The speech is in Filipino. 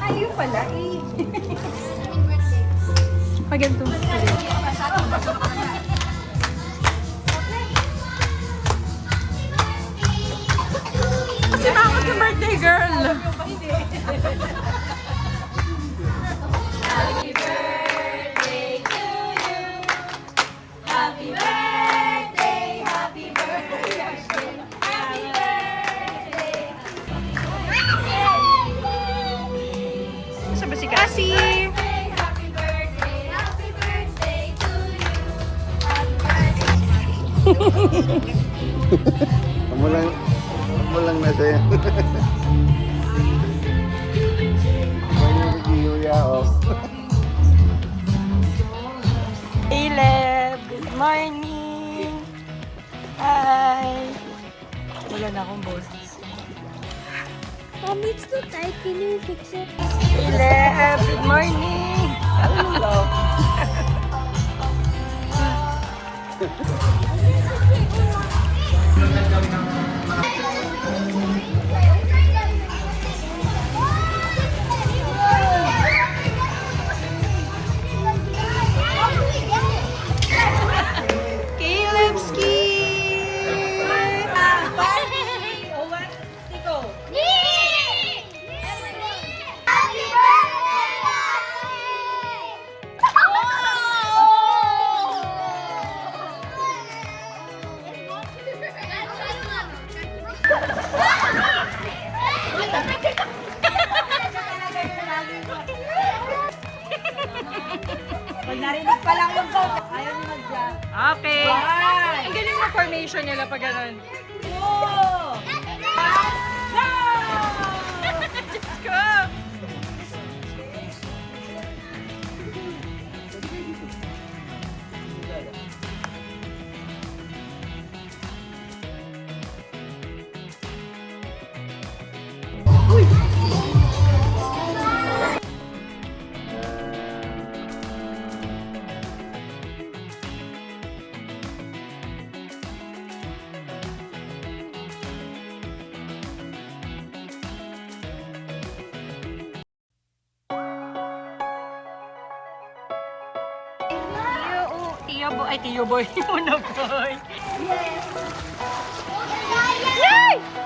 Ayaw pala eh. Paganto. Kasi bakit yung birthday girl? Happy birthday to you. Happy birthday, happy birthday, happy birthday. Saan ba si Cassie? Happy birthday to you. Happy birthday. Kamu lang na sa'yo. Yuya, oh. Caleb, good morning! Hi! Wala na akong boses. Mommy, it's too tight. Can you fix it? Caleb, good morning! Hello! Calebski! Happy birthday, Pag narinig pa lang yung vote, ayaw niyo mag-jump. Okay. Why? Ang galing mo formation nila pag ganun. Oh! Diyos ko! Tiyo boy. Ay, Tiyo boy. Una boy. Yay!